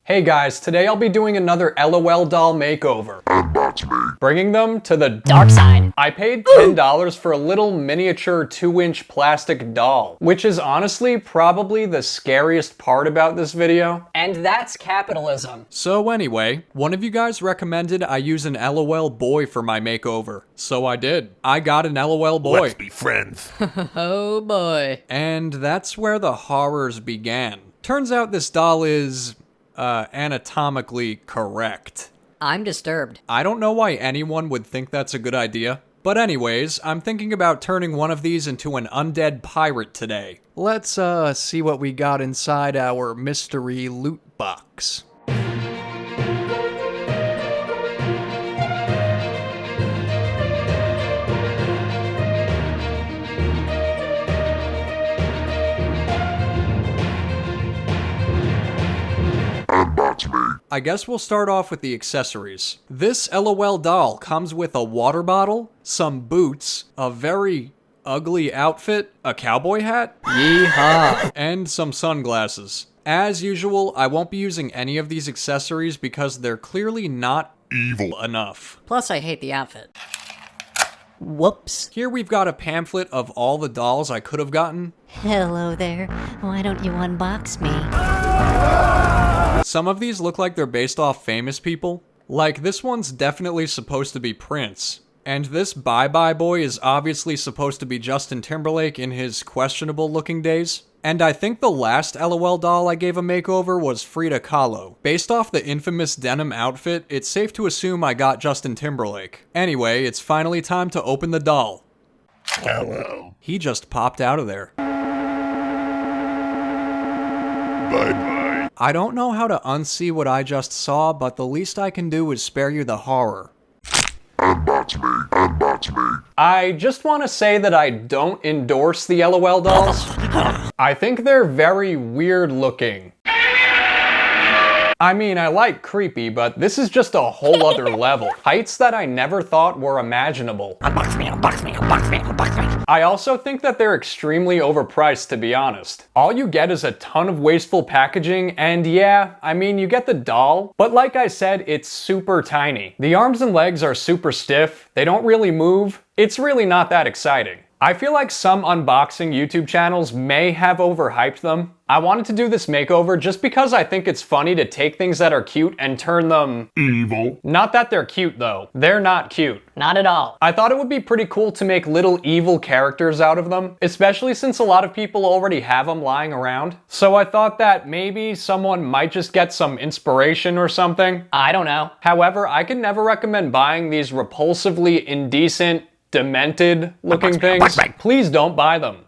Hey guys, today I'll be doing another LOL doll makeover. And that's me. Bringing them to the dark side. I paid $10 for a little miniature 2-inch plastic doll, which is honestly probably the scariest part about this video. And that's capitalism. So anyway, one of you guys recommended I use an LOL boy for my makeover. So I did. I got an LOL boy. Let's be friends. Oh boy. And that's where the horrors began. Turns out this doll is anatomically correct. I'm disturbed. I don't know why anyone would think that's a good idea. But anyways, I'm thinking about turning one of these into an undead pirate today. Let's see what we got inside our mystery loot box. And that's me. I guess we'll start off with the accessories. This LOL doll comes with a water bottle, some boots, a very ugly outfit, a cowboy hat, yeehaw, and some sunglasses. As usual, I won't be using any of these accessories because they're clearly not Evil. enough. Plus, I hate the outfit. Whoops. Here we've got a pamphlet of all the dolls I could have gotten. Hello there. Why don't you unbox me? Some of these look like they're based off famous people. Like, this one's definitely supposed to be Prince. And this Bye Bye Boy is obviously supposed to be Justin Timberlake in his questionable looking days. And I think the last LOL doll I gave a makeover was Frida Kahlo. Based off the infamous denim outfit, it's safe to assume I got Justin Timberlake. Anyway, it's finally time to open the doll. Hello. He just popped out of there. Bye-bye. I don't know how to unsee what I just saw, but the least I can do is spare you the horror. And that's me. And that's me. I just want to say that I don't endorse the LOL dolls. I think they're very weird looking. I mean, I like creepy, but this is just a whole other level. Heights that I never thought were imaginable. Unbox me, unbox me, unbox me, unbox me. I also think that they're extremely overpriced, to be honest. All you get is a ton of wasteful packaging, and yeah, I mean, you get the doll, but like I said, it's super tiny. The arms and legs are super stiff, they don't really move. It's really not that exciting. I feel like some unboxing YouTube channels may have overhyped them. I wanted to do this makeover just because I think it's funny to take things that are cute and turn them Evil. Not that they're cute though. They're not cute. Not at all. I thought it would be pretty cool to make little evil characters out of them, especially since a lot of people already have them lying around. So I thought that maybe someone might just get some inspiration or something. I don't know. However, I could never recommend buying these repulsively indecent, demented looking things. Please don't buy them.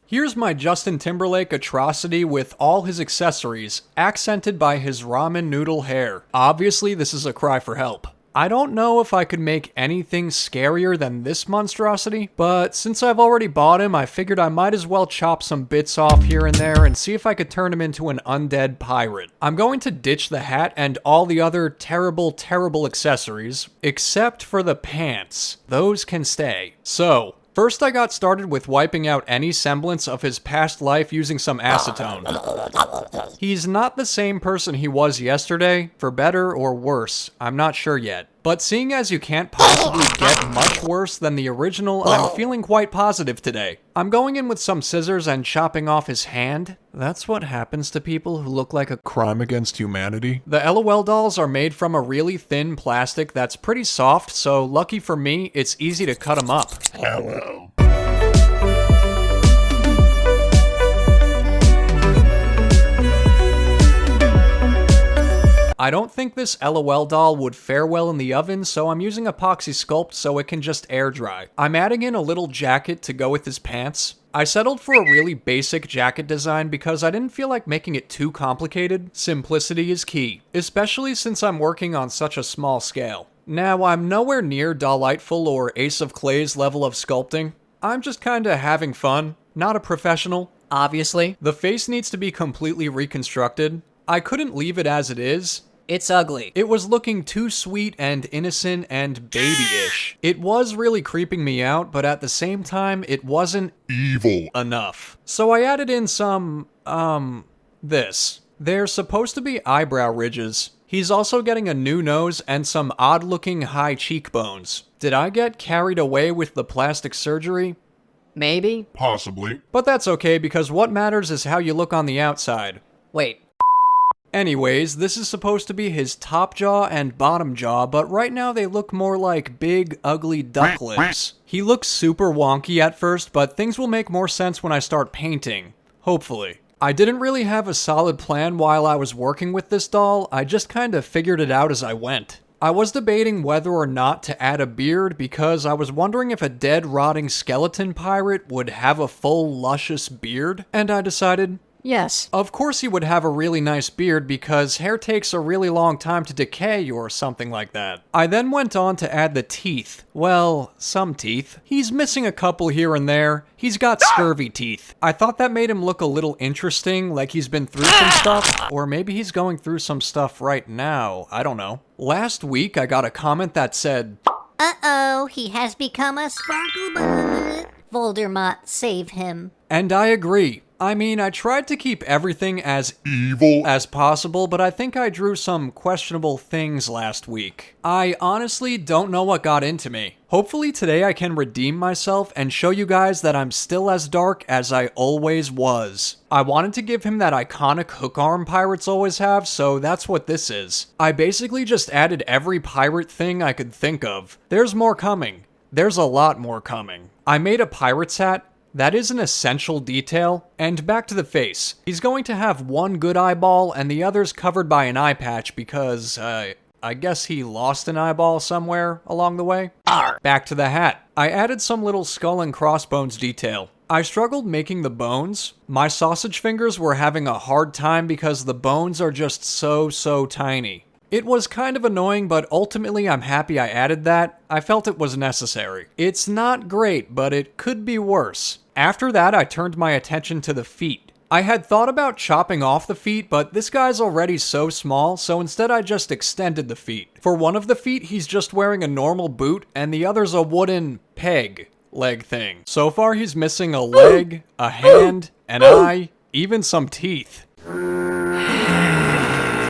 Here's my Justin Timberlake atrocity with all his accessories, accented by his ramen noodle hair. Obviously, this is a cry for help. I don't know if I could make anything scarier than this monstrosity, but since I've already bought him, I figured I might as well chop some bits off here and there and see if I could turn him into an undead pirate. I'm going to ditch the hat and all the other terrible, terrible accessories, except for the pants. Those can stay. So, first I got started with wiping out any semblance of his past life using some acetone. He's not the same person he was yesterday, for better or worse, I'm not sure yet. But seeing as you can't possibly get much worse than the original, I'm feeling quite positive today. I'm going in with some scissors and chopping off his hand. That's what happens to people who look like a Crime against humanity. The LOL dolls are made from a really thin plastic that's pretty soft, so lucky for me, it's easy to cut them up. Hello. I don't think this LOL doll would fare well in the oven, so I'm using epoxy sculpt so it can just air dry. I'm adding in a little jacket to go with his pants. I settled for a really basic jacket design because I didn't feel like making it too complicated. Simplicity is key, especially since I'm working on such a small scale. Now, I'm nowhere near Dolliteful or Ace of Clay's level of sculpting. I'm just kinda having fun, not a professional. Obviously. The face needs to be completely reconstructed. I couldn't leave it as it is. It's ugly. It was looking too sweet and innocent and babyish. It was really creeping me out, but at the same time, it wasn't Evil. enough. So I added in some, this. They're supposed to be eyebrow ridges. He's also getting a new nose and some odd-looking high cheekbones. Did I get carried away with the plastic surgery? Maybe. Possibly. But that's okay because what matters is how you look on the outside. Wait. Anyways, this is supposed to be his top jaw and bottom jaw, but right now they look more like big, ugly duck lips. He looks super wonky at first, but things will make more sense when I start painting. Hopefully. I didn't really have a solid plan while I was working with this doll, I just kinda figured it out as I went. I was debating whether or not to add a beard because I was wondering if a dead, rotting skeleton pirate would have a full, luscious beard, and I decided, yes. Of course he would have a really nice beard because hair takes a really long time to decay or something like that. I then went on to add the teeth. Well, some teeth. He's missing a couple here and there. He's got scurvy teeth. I thought that made him look a little interesting, like he's been through some stuff, or maybe he's going through some stuff right now. I don't know. Last week I got a comment that said, Uh-oh, he has become a sparklebot. Voldemort, save him. and I agree. I mean, I tried to keep everything as Evil. as possible, but I think I drew some questionable things last week. I honestly don't know what got into me. Hopefully today I can redeem myself and show you guys that I'm still as dark as I always was. I wanted to give him that iconic hook arm pirates always have, so that's what this is. I basically just added every pirate thing I could think of. There's more coming. There's a lot more coming. I made a pirate's hat. That is an essential detail. And back to the face. He's going to have one good eyeball and the other's covered by an eye patch because, I guess he lost an eyeball somewhere along the way. Back to the hat. I added some little skull and crossbones detail. I struggled making the bones. My sausage fingers were having a hard time because the bones are just so tiny. It was kind of annoying, but ultimately I'm happy I added that. I felt it was necessary. It's not great, but it could be worse. After that, I turned my attention to the feet. I had thought about chopping off the feet, but this guy's already so small, so instead I just extended the feet. For one of the feet, he's just wearing a normal boot, and the other's a wooden peg leg thing. So far, he's missing a leg, a hand, an eye, even some teeth.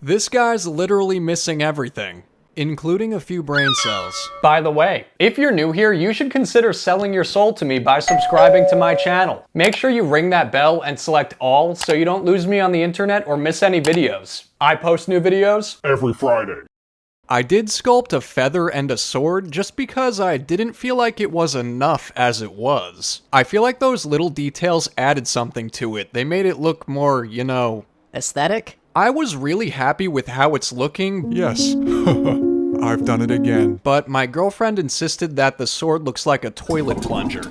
This guy's literally missing everything, including a few brain cells. By the way, if you're new here, you should consider selling your soul to me by subscribing to my channel. Make sure you ring that bell and select all so you don't lose me on the internet or miss any videos. I post new videos Every Friday. I did sculpt a feather and a sword just because I didn't feel like it was enough as it was. I feel like those little details added something to it. They made it look more, you know, aesthetic. I was really happy with how it's looking. Yes. I've done it again. But my girlfriend insisted that the sword looks like a toilet plunger.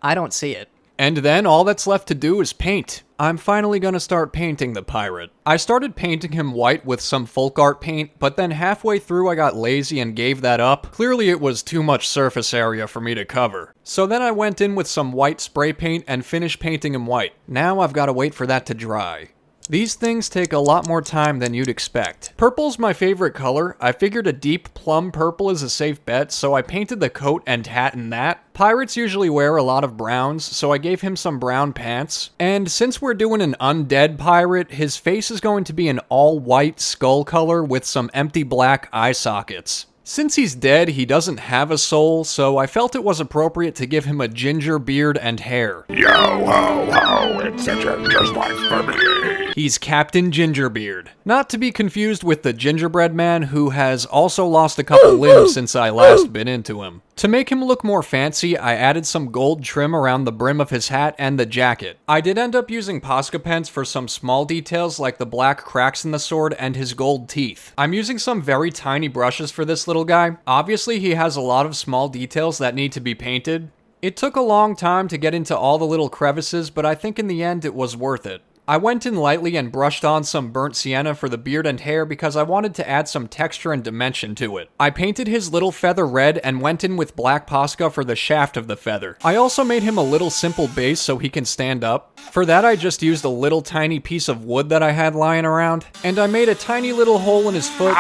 I don't see it. And then all that's left to do is paint. I'm finally gonna start painting the pirate. I started painting him white with some folk art paint, but then halfway through I got lazy and gave that up. Clearly it was too much surface area for me to cover. So then I went in with some white spray paint and finished painting him white. Now I've gotta wait for that to dry. These things take a lot more time than you'd expect. Purple's my favorite color. I figured a deep plum purple is a safe bet, so I painted the coat and hat in that. Pirates usually wear a lot of browns, so I gave him some brown pants. And since we're doing an undead pirate, his face is going to be an all-white skull color with some empty black eye sockets. Since he's dead, he doesn't have a soul, so I felt it was appropriate to give him a ginger beard and hair. Yo ho ho, it's such a just like for me. He's Captain Gingerbeard. Not to be confused with the gingerbread man who has also lost a couple limbs since I last been into him. To make him look more fancy, I added some gold trim around the brim of his hat and the jacket. I did end up using Posca pens for some small details like the black cracks in the sword and his gold teeth. I'm using some very tiny brushes for this little guy. Obviously, he has a lot of small details that need to be painted. It took a long time to get into all the little crevices, but I think in the end it was worth it. I went in lightly and brushed on some burnt sienna for the beard and hair because I wanted to add some texture and dimension to it. I painted his little feather red and went in with black Posca for the shaft of the feather. I also made him a little simple base so he can stand up. For that I just used a little tiny piece of wood that I had lying around, and I made a tiny little hole in his foot.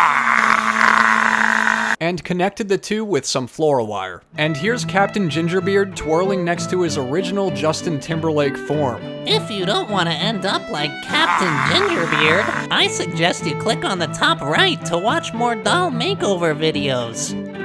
and connected the two with some floral wire. And here's Captain Gingerbeard twirling next to his original Justin Timberlake form. If you don't want to end up like Captain Gingerbeard, I suggest you click on the top right to watch more doll makeover videos.